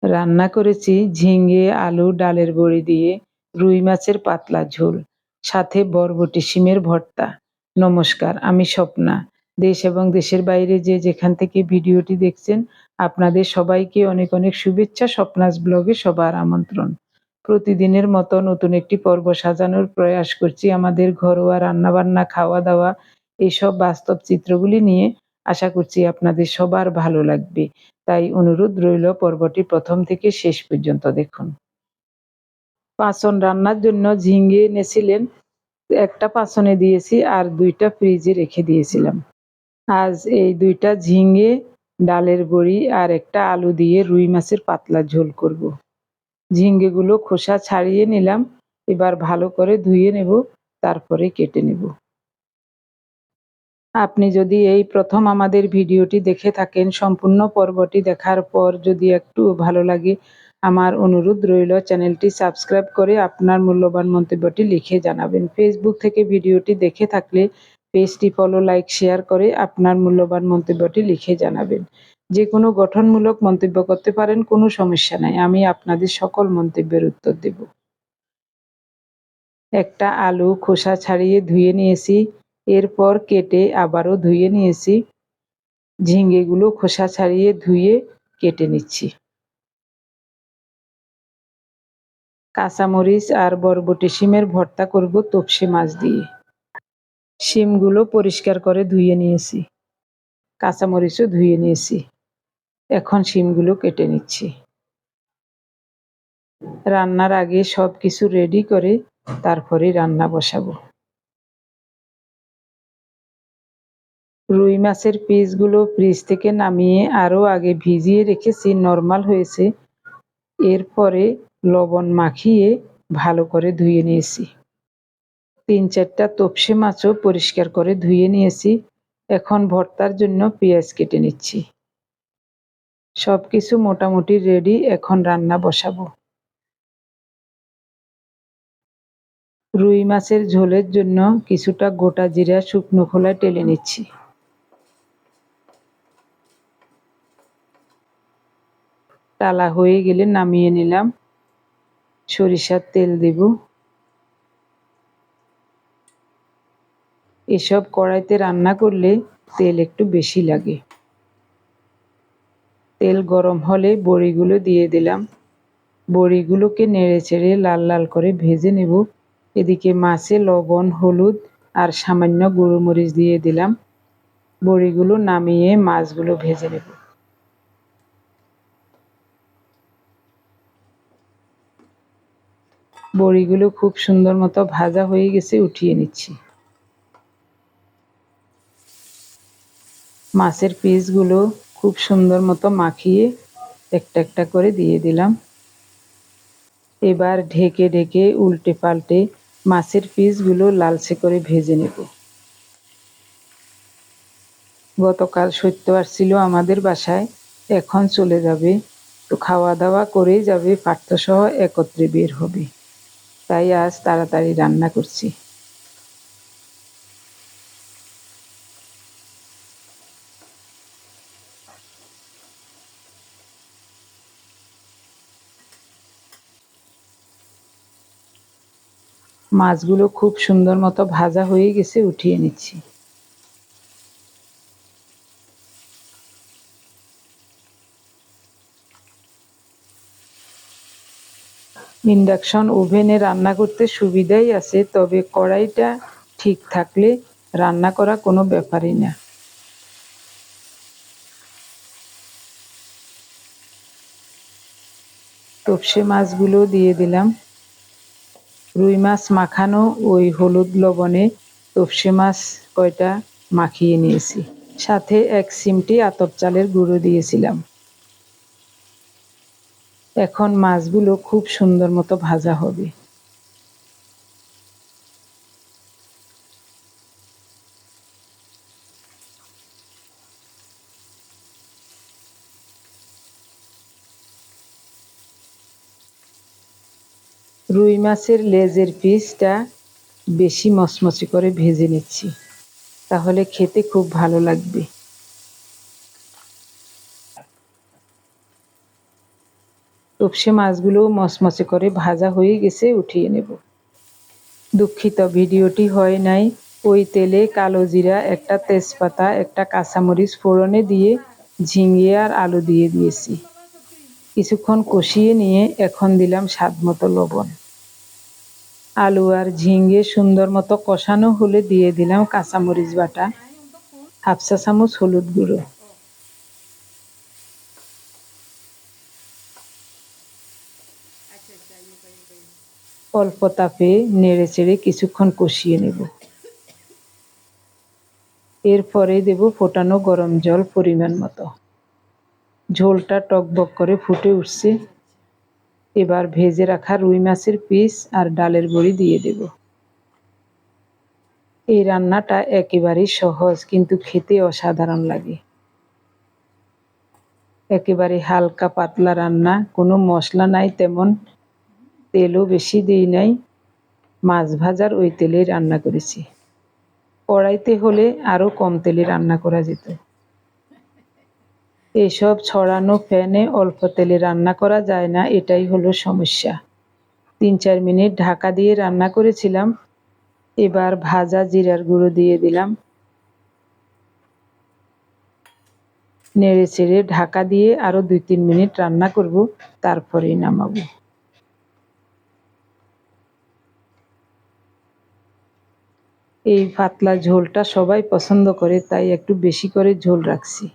রান্না করেছি ঝিঙে আলু ডালের বড়ি দিয়ে রুই মাছের পাতলা ঝোল, সাথে বরবটি শিমের ভর্তা। নমস্কার, আমি স্বপ্না। দেশ এবং দেশের বাইরে যে যেখান থেকে ভিডিওটি দেখছেন, আপনাদের সবাইকে অনেক অনেক শুভেচ্ছা। স্বপ্নাস ব্লগে সবার আমন্ত্রণ। প্রতিদিনের মতো নতুন একটি পর্ব সাজানোর প্রয়াস করছি আমাদের ঘরোয়া রান্নাবান্না, খাওয়া দাওয়া, এইসব বাস্তব চিত্রগুলি নিয়ে। আশা করছি আপনাদের সবার ভালো লাগবে, তাই অনুরোধ রইল পর্বটি প্রথম থেকে শেষ পর্যন্ত দেখুন। পাঁচন রান্নার জন্য ঝিঙে এনেছিলেন, একটা পাঁচনে দিয়েছি আর দুইটা ফ্রিজে রেখে দিয়েছিলাম। আজ এই দুইটা ঝিঙে, ডালের বড়ি আর একটা আলু দিয়ে রুই মাছের পাতলা ঝোল করব। ঝিঙেগুলো খোসা ছাড়িয়ে নিলাম, এবার ভালো করে ধুয়ে নেব, তারপরে কেটে নেব। আপনি যদি এই প্রথম আমাদের ভিডিওটি দেখে থাকেন, সম্পূর্ণ পর্বটি দেখার পর যদি একটু ভালো লাগে, আমার অনুরোধ রইল চ্যানেলটি সাবস্ক্রাইব করে আপনার মূল্যবান মন্তব্যটি লিখে জানাবেন। ফেসবুক থেকে ভিডিওটি দেখে থাকলে পেজটি ফলো, লাইক, শেয়ার করে আপনার মূল্যবান মন্তব্যটি লিখে জানাবেন। যে কোনো গঠনমূলক মন্তব্য করতে পারেন, কোনো সমস্যা নাই, আমি আপনাদের সকল মন্তব্যের উত্তর দেব। একটা আলু খোসা ছাড়িয়ে ধুয়ে নিয়েছি, এরপর কেটে আবারও ধুয়ে নিয়েছি। ঝিঙেগুলো খোসা ছাড়িয়ে ধুয়ে কেটে নিচ্ছি। কাঁচামরিচ আর বরবটি শিমের ভর্তা করব তপসে মাছ দিয়ে। শিমগুলো পরিষ্কার করে ধুয়ে নিয়েছি, কাঁচামরিচও ধুয়ে নিয়েছি। এখন শিমগুলো কেটে নিচ্ছি। রান্নার আগে সব কিছু রেডি করে তারপরে রান্না বসাবো। রুই মাছের পিসগুলো ফ্রিজ থেকে নামিয়ে আরও আগে ভিজিয়ে রেখেছি, নরমাল হয়েছে। এরপরে লবণ মাখিয়ে ভালো করে ধুয়ে নিয়েছি। 3-4টা তপসে মাছও পরিষ্কার করে ধুয়ে নিয়েছি। এখন ভর্তার জন্য পেঁয়াজ কেটে নিচ্ছি। সব কিছু মোটামুটি রেডি, এখন রান্না বসাবো। রুই মাছের ঝোলের জন্য কিছুটা গোটা জিরা শুকনো খোলায় টেলে নিচ্ছি। টালা হয়ে গেলে নামিয়ে নিলাম। সরিষার তেল দেব। এসব কড়াইতে রান্না করলে তেল একটু বেশি লাগে। তেল গরম হলে বড়িগুলো দিয়ে দিলাম। বড়িগুলোকে নেড়ে চেড়ে লাল লাল করে ভেজে নেব। এদিকে মাছে লবণ, হলুদ আর সামান্য গুঁড়োমরিচ দিয়ে দিলাম। বড়িগুলো নামিয়ে মাছগুলো ভেজে নেব। বড়িগুলো খুব সুন্দর মতো ভাজা হয়ে গেছে, উঠিয়ে নিচ্ছি। মাছের পিসগুলো খুব সুন্দর মতো মাখিয়ে একটা একটা করে দিয়ে দিলাম। এবার ঢেকে ঢেকে উল্টে পাল্টে মাছের পিসগুলো লালচে করে ভেজে নেব। গতকাল সত্য আসছিল আমাদের বাসায়, এখন চলে যাবে, তো খাওয়া দাওয়া করেই যাবে, পার্থসহ একত্রে বের হবে, তাই আজ তাড়াতাড়ি রান্না করছি। মাছগুলো খুব সুন্দর মতো ভাজা হয়ে গেছে, উঠিয়ে নিচ্ছি। ইন্ডাকশন ওভেনে রান্না করতে সুবিধাই আছে, তবে কড়াইটা ঠিক থাকলে রান্না করা কোনো ব্যাপারই না। তপসে মাছগুলো দিয়ে দিলাম। রুই মাছ মাখানো ওই হলুদ লবণে তপসে মাছ কয়টা মাখিয়ে নিয়েছি, সাথে 1 চিমটি আতপ চালের গুঁড়ো দিয়েছিলাম। এখন মাছগুলো খুব সুন্দর মতো ভাজা হবে। রুই মাছের লেজের পিসটা বেশি মচমচে করে ভেজে নিচ্ছি, তাহলে খেতে খুব ভালো লাগবে। তপসে মাছগুলো মচমচে করে ভাজা হয়ে গেছে, উঠিয়ে নেব। দুঃখিত, ভিডিওটি হয় নাই। ওই তেলে কালো জিরা, একটা তেজপাতা, একটা কাঁচামরিচ ফোড়নে দিয়ে ঝিঙে আর আলু দিয়ে দিয়েছি। কিছুক্ষণ কষিয়ে নিয়ে এখন দিলাম স্বাদ মতো লবণ। আলু আর ঝিঙে সুন্দর মতো কষানো হলে দিয়ে দিলাম কাঁচামরিচ বাটা, হাফ চা চামচ হলুদ গুঁড়ো। অল্প তাপে নেড়ে চেড়ে কিছুক্ষণ কষিয়ে নেব। এরপরে দেব ফোটানো গরম জল পরিমাণ মতো। ঝোলটা টকবক করে ফুটে উঠছে। এবার ভেজে রাখা রুই মাছের পিস আর ডালের বড়ি দিয়ে দেব। এই রান্নাটা একেবারেই সহজ, কিন্তু খেতে অসাধারণ লাগে। একেবারে হালকা পাতলা রান্না, কোনো মশলা নাই তেমন, তেলও বেশি দিই নাই। মাছ ভাজার ওই তেলেই রান্না করেছি। কড়াইতে হলে আরও কম তেলে রান্না করা যেত। এসব ছড়ানো প্যানে অল্প তেলে রান্না করা যায় না, এটাই হলো সমস্যা। 3-4 মিনিট ঢাকা দিয়ে রান্না করেছিলাম। এবার ভাজা জিরার গুঁড়ো দিয়ে দিলাম। নেড়ে চেড়ে ঢাকা দিয়ে আরও 2-3 মিনিট রান্না করব, তারপরেই নামাবো। এই পাতলা ঝোলটা সবাই পছন্দ করে, তাই একটু বেশি করে ঝোল রাখছি।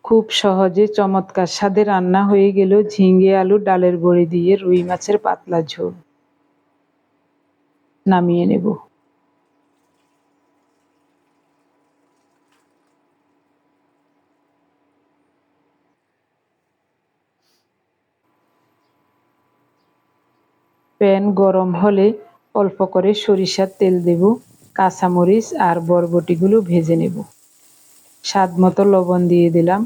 খুব সহজে চমৎকার স্বাদে রান্না হয়ে গেল ঝিঙে আলু ডালের বড়ি দিয়ে রুই মাছের পাতলা ঝোল। নামিয়ে নেব। প্যান গরম হলে অল্প করে সরিষার তেল দেব। কাঁচামরিচ আর বরবটিগুলো ভেজে নেব। স্বাদ মতো লবণ দিয়ে দিলাম।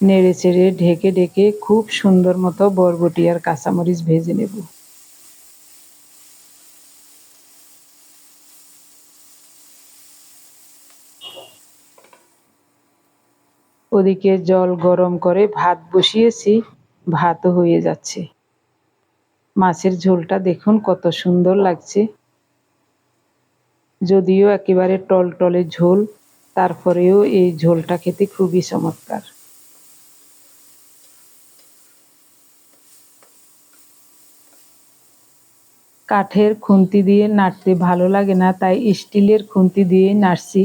নেড়ে চেড়ে ঢেকে ঢেকে খুব সুন্দর মতো বরবটি আর কাঁচামরিচ ভেজে নেব। ওদিকে জল গরম করে ভাত বসিয়েছি, ভাতও হয়ে যাচ্ছে। মাছের ঝোলটা দেখুন কত সুন্দর লাগছে। যদিও একেবারে টলটলে ঝোল, তারপরেও এই ঝোলটা খেতে খুবই চমৎকার। কাঠের খুন্তি দিয়ে নাড়তে ভালো লাগে না, তাই স্টিলের খুন্তি দিয়ে নাড়ছি।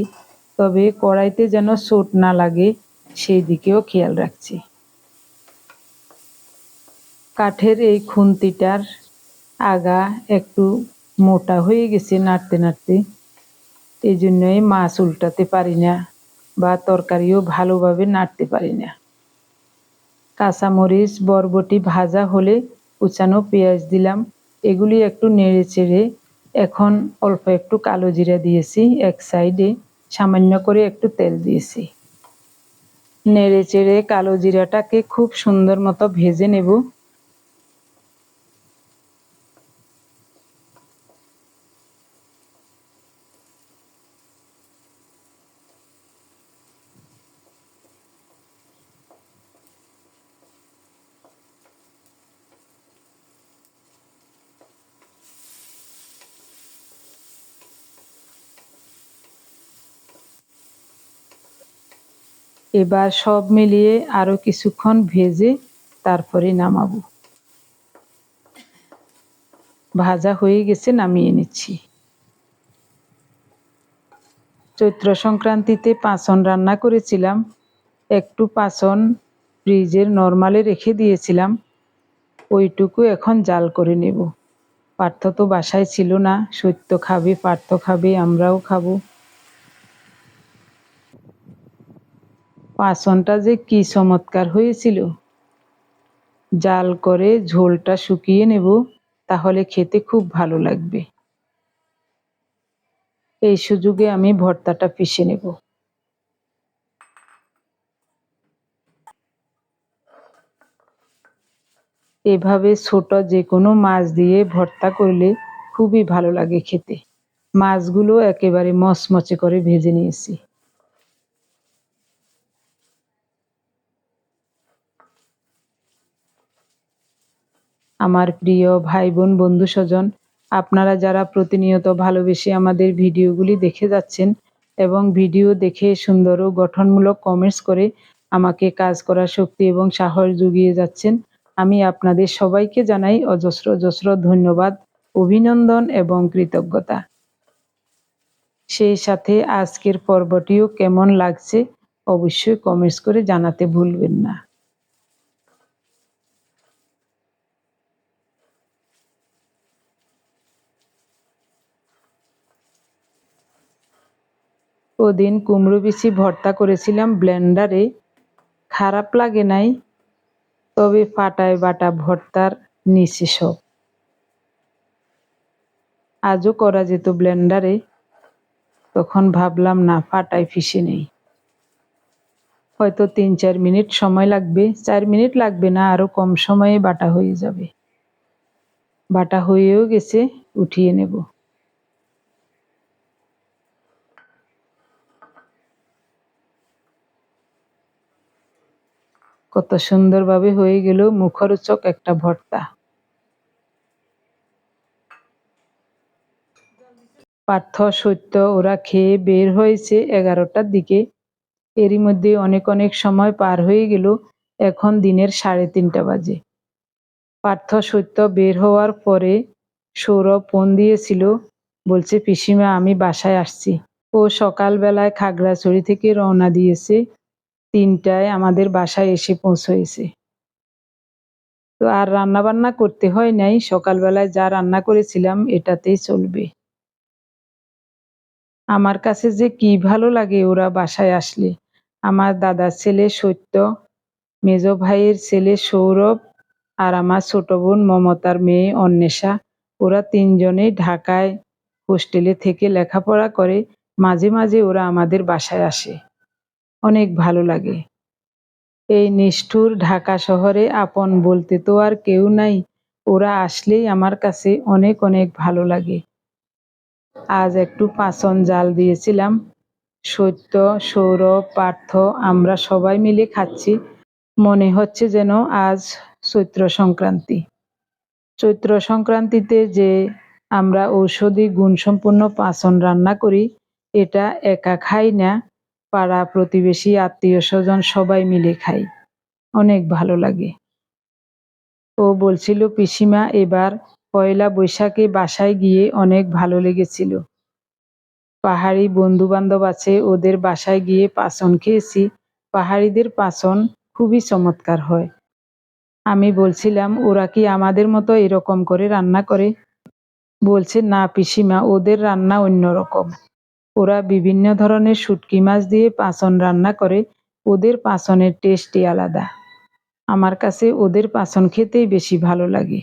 তবে কড়াইতে যেন চোট না লাগে সেই দিকেও খেয়াল রাখছি। কাঠের এই খুন্তিটার আগা একটু মোটা হয়ে গেছে নাড়তে নাড়তে, এই জন্যই মাছ উল্টাতে পারি না বা তরকারিও ভালোভাবে নাড়তে পারি না। কাঁচামরিচ বরবটি ভাজা হলে কুচানো পেঁয়াজ দিলাম। এগুলি একটু নেড়ে চেড়ে এখন অল্প একটু কালো জিরা দিয়েছি। এক সাইডে সামান্য করে একটু তেল দিয়েছি। নেড়ে চেড়ে কালো জিরাটাকে খুব সুন্দর মতো ভেজে নেব। এবার সব মিলিয়ে আরও কিছুক্ষণ ভেজে তারপরে নামাবো। ভাজা হয়ে গেছে, নামিয়ে নিচ্ছি। চৈত্র সংক্রান্তিতে পাঁচন রান্না করেছিলাম। একটু পাঁচন ফ্রিজের নরমালে রেখে দিয়েছিলাম, ওইটুকু এখন জাল করে নেব। পার্থ তো বাসায় ছিল না, সত্য খাবে, পার্থ খাবে, আমরাও খাবো। পাঁচনটা যে কি চমৎকার হয়েছিল। জাল করে ঝোলটা শুকিয়ে নেব, তাহলে খেতে খুব ভালো লাগবে। এই সুযোগে আমি ভর্তাটা পিষে নেব। এভাবে ছোট যে কোনো মাছ দিয়ে ভর্তা করলে খুবই ভালো লাগে খেতে। মাছগুলো একেবারে মচমচে করে ভেজে নিয়েছি। আমার প্রিয় ভাই বোন বন্ধু স্বজন, আপনারা যারা প্রতিনিয়ত ভালোবেসে আমাদের ভিডিওগুলি দেখে যাচ্ছেন এবং ভিডিও দেখে সুন্দর ও গঠনমূলক কমেন্টস করে আমাকে কাজ করার শক্তি এবং সাহস জুগিয়ে যাচ্ছেন, আমি আপনাদের সবাইকে জানাই অজস্র অজস্র ধন্যবাদ, অভিনন্দন এবং কৃতজ্ঞতা। সেই সাথে আজকের পর্বটিও কেমন লাগছে অবশ্যই কমেন্টস করে জানাতে ভুলবেন না। ওদিন কুমড়ো বিচি ভর্তা করেছিলাম ব্লেন্ডারে, খারাপ লাগে নাই, তবে পাটায় বাটা ভর্তার নিচে সব। আজও করা যেত ব্লেন্ডারে, তখন ভাবলাম না পাটায় পিষে নেই, হয়তো 3-4 মিনিট সময় লাগবে, 4 মিনিট লাগবে না, আরো কম সময়ে বাটা হয়ে যাবে। বাটা হয়েও গেছে, উঠিয়ে নেব। কত সুন্দরভাবে হয়ে গেল মুখরোচক একটা ভর্তা। পার্থ সত্য ওরা খেয়ে বের হয়েছে 11টার দিকে। এরই মধ্যে অনেক অনেক সময় পার হয়ে গেল, এখন দিনের 3:30 বাজে। পার্থ সত্য বের হওয়ার পরে সৌরভ ফোন দিয়েছিল, বলছে পিসিমা আমি বাসায় আসছি। ও সকালবেলায় খাগড়াছড়ি থেকে রওনা দিয়েছে, 3টায় আমাদের বাসায় এসে পৌঁছেছে। তো আর রান্না বান্না করতে হয় নাই, সকালবেলায় যা রান্না করেছিলাম এটাতেই চলবে। আমার কাছে যে কি ভালো লাগে ওরা বাসায় আসলে। আমার দাদার ছেলে সত্য, মেজ ভাইয়ের ছেলে সৌরভ, আর আমার ছোট বোন মমতার মেয়ে অন্বেষা, ওরা 3জনেই ঢাকায় হোস্টেলে থেকে লেখাপড়া করে। মাঝে মাঝে ওরা আমাদের বাসায় আসে, অনেক ভালো লাগে। এই নিষ্ঠুর ঢাকা শহরে আপন বলতে তো আর কেউ নাই, ওরা আসলেই আমার কাছে অনেক অনেক ভালো লাগে। আজ একটু পাঁচন জাল দিয়েছিলাম, সত্য, সৌরভ, পার্থ আমরা সবাই মিলে খাচ্ছি। মনে হচ্ছে যেন আজ চৈত্র সংক্রান্তি। চৈত্র সংক্রান্তিতে যে আমরা ঔষধি গুণসম্পন্ন পাঁচন রান্না করি, এটা একা খাই না, পাড়া প্রতিবেশী আত্মীয় স্বজন সবাই মিলে খাই, অনেক ভালো লাগে। ও বলছিল পিসিমা এবার পয়লা বৈশাখে বাসায় গিয়ে অনেক ভালো লেগেছিল। পাহাড়ি বন্ধু বান্ধব আছে, ওদের বাসায় গিয়ে পাঁচন খেয়েছি। পাহাড়িদের পাঁচন খুবই চমৎকার হয়। আমি বলছিলাম ওরা কি আমাদের মতো এরকম করে রান্না করে? বলছে না পিসিমা, ওদের রান্না অন্যরকম। ওরা বিভিন্ন ধরনের শুটকি মাছ দিয়ে পাঁচন রান্না করে, ওদের পাঁচনের টেস্টই আলাদা। আমার কাছে ওদের পাঁচন খেতেই বেশি ভালো লাগে।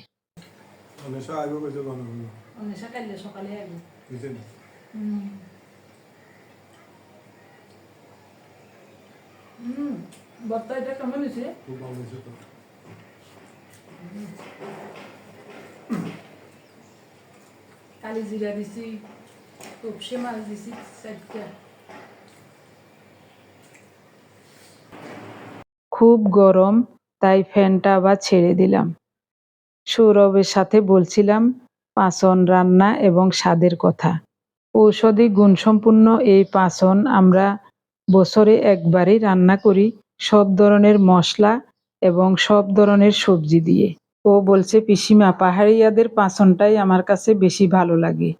কালি জিরা দিছি, তপসে মাছ দিছি 4টা। খুব গরম, তাই ফ্যানটা আবার ছেড়ে দিলাম। সৌরভের সাথে বলছিলাম পাঁচন রান্না এবং স্বাদের কথা। ঔষধি গুণসম্পন্ন এই পাঁচন আমরা বছরে একবারই রান্না করি, সব ধরনের মশলা এবং সব ধরনের সবজি দিয়ে। ও বলছে পিসিমা পাহাড়িয়াদের পাঁচনটাই আমার কাছে বেশি ভালো লাগে।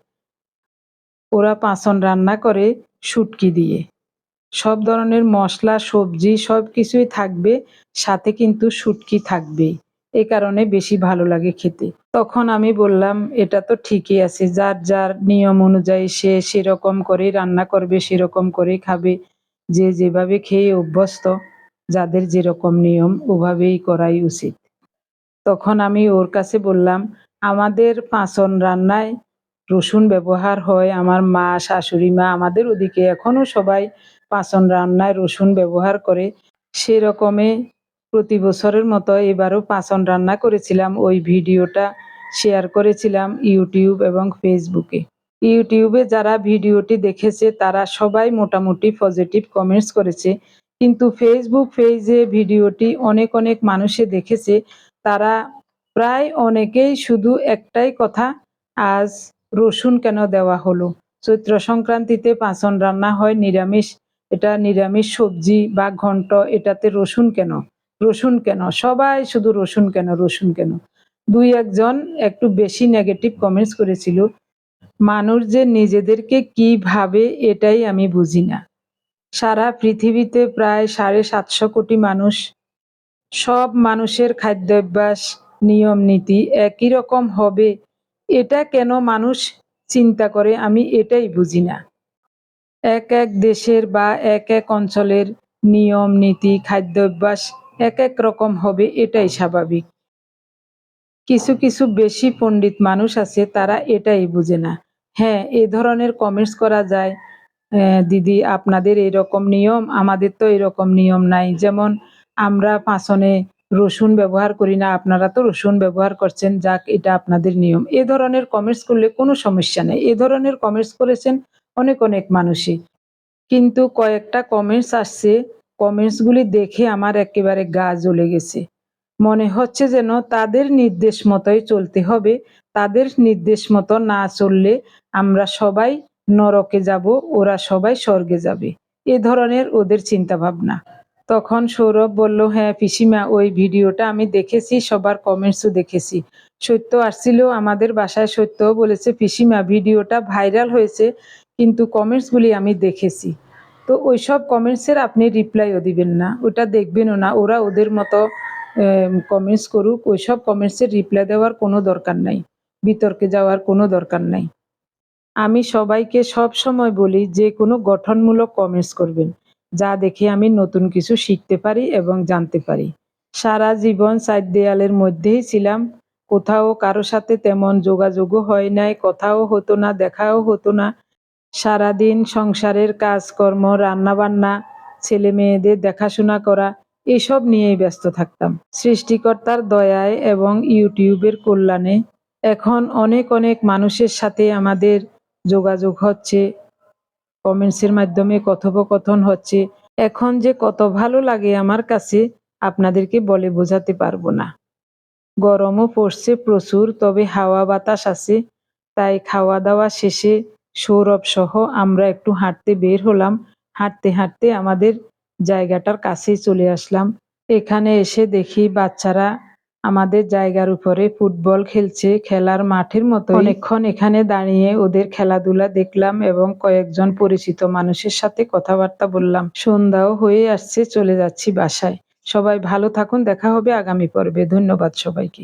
ওরা পাঁচন রান্না করে শুটকি দিয়ে, সব ধরনের মশলা সবজি সব কিছুই থাকবে, সাথে কিন্তু শুটকি থাকবেই, এ কারণে বেশি ভালো লাগে খেতে। তখন আমি বললাম এটা তো ঠিকই আছে, যার যার নিয়ম অনুযায়ী সে সেরকম করেই রান্না করবে, সেরকম করেই খাবে, যে যেভাবে খেয়ে অভ্যস্ত, যাদের যেরকম নিয়ম ওভাবেই করাই উচিত। তখন আমি ওর কাছে বললাম আমাদের পাঁচন রান্নায় রসুন ব্যবহার হয়, আমার মা শাশুড়ি মা আমাদের ওদিকে এখনো সবাই পাঁচন রান্নায় রসুন ব্যবহার করে। সেরকমে প্রতি বছরের মতো এবারও পাঁচন রান্না করেছিলাম, ওই ভিডিওটা শেয়ার করেছিলাম ইউটিউব এবং ফেসবুকে। ইউটিউবে যারা ভিডিওটি দেখেছে তারা সবাই মোটামুটি পজিটিভ কমেন্টস করেছে, কিন্তু ফেসবুক পেজে ভিডিওটি অনেক অনেক মানুষে দেখেছে, তারা প্রায় অনেকেই শুধু একটাই কথা, আজ রসুন কেন দেওয়া হলো? চৈত্র সংক্রান্তিতে পাঁচন রান্না হয় নিরামিষ, এটা নিরামিষ সবজি বা ঘন্ট, এটাতে রসুন কেন? রসুন কেন? সবাই শুধু রসুন কেন, রসুন কেন? দুই একজন একটু বেশি নেগেটিভ কমেন্টস করেছিল। মানুষ যে নিজেদেরকে কি ভাবে এটাই আমি বুঝি না। সারা পৃথিবীতে প্রায় ৭৫০ কোটি মানুষ, সব মানুষের খাদ্যাভ্যাস, নিয়ম নীতি একই রকম হবে, এটা কেন মানুষ চিন্তা করে আমি এটাই বুঝি না। এক এক দেশের বা এক এক অঞ্চলের নিয়ম নীতি খাদ্যাভ্যাস এক এক রকম হবে, এটাই স্বাভাবিক। কিছু কিছু বেশি পণ্ডিত মানুষ আছে, তারা এটাই বুঝে না। হ্যাঁ, এ ধরনের কমেন্টস করা যায়, দিদি আপনাদের এরকম নিয়ম, আমাদের তো এরকম নিয়ম নাই। যেমন আমরা পাঁচনে রসুন ব্যবহার করি না, আপনারা তো রসুন ব্যবহার করছেন, যাক এটা আপনাদের নিয়ম। এ ধরনের কমেন্টস করলে কোনো সমস্যা নেই। এ ধরনের কমেন্টস করেছেন অনেক অনেক মানুষই, কিন্তু কয়েকটা কমেন্টস আসছে, কমেন্টসগুলি দেখে আমার একেবারে গা জ্বলে গেছে। মনে হচ্ছে যেন তাদের নির্দেশ মতোই চলতে হবে, তাদের নির্দেশ মতো না চললে আমরা সবাই নরকে যাব, ওরা সবাই স্বর্গে যাবে, এ ধরনের ওদের চিন্তা ভাবনা। তখন সৌরভ বলল, হ্যাঁ পিসিমা, ওই ভিডিওটা আমি দেখেছি, সবার কমেন্টসও দেখেছি। সত্য আসছিল আমাদের বাসায়, সত্যও বলেছে, পিসিমা ভিডিওটা ভাইরাল হয়েছে, কিন্তু কমেন্টসগুলি আমি দেখেছি। তো ওইসব কমেন্টসের আপনি রিপ্লাইও দিবেন না, ওটা দেখবেনও না, ওরা ওদের মতো কমেন্টস করুক, ওইসব কমেন্টসের রিপ্লাই দেওয়ার কোনো দরকার নাই, বিতর্কে যাওয়ার কোনো দরকার নাই। আমি সবাইকে সব সময় বলি, যে কোনো গঠনমূলক কমেন্টস করবেন, যা দেখে আমি নতুন কিছু শিখতে পারি এবং জানতে পারি। সারা জীবন চার দেয়ালের মধ্যেই ছিলাম, কোথাও কারো সাথে তেমন যোগাযোগও হয় নাই, কথাও হতো না, দেখাও হতো না। সারাদিন সংসারের কাজকর্ম, রান্নাবান্না, ছেলে মেয়েদের দেখাশোনা করা, এসব নিয়েই ব্যস্ত থাকতাম। সৃষ্টিকর্তার দয়ায় এবং ইউটিউবের কল্যাণে এখন অনেক অনেক মানুষের সাথে আমাদের যোগাযোগ হচ্ছে, কমেন্টসের মাধ্যমে কথোপকথন হচ্ছে। এখন যে কত ভালো লাগে আমার কাছে, আপনাদেরকে বলে বোঝাতে পারবো না। গরমও পড়ছে প্রচুর, তবে হাওয়া বাতাস আছে। তাই খাওয়া দাওয়া শেষে সৌরভ সহ আমরা একটু হাঁটতে বের হলাম। হাঁটতে হাঁটতে আমাদের জায়গাটার কাছেই চলে আসলাম। এখানে এসে দেখি বাচ্চারা আমাদের জায়গার উপরে ফুটবল খেলছে, খেলার মাঠের মতো। অনেকক্ষণ এখানে দাঁড়িয়ে ওদের খেলাধুলা দেখলাম এবং কয়েকজন পরিচিত মানুষের সাথে কথাবার্তা বললাম। সন্ধ্যাও হয়ে আসছে, চলে যাচ্ছি বাসায়। সবাই ভালো থাকুন, দেখা হবে আগামী পর্বে। ধন্যবাদ সবাইকে।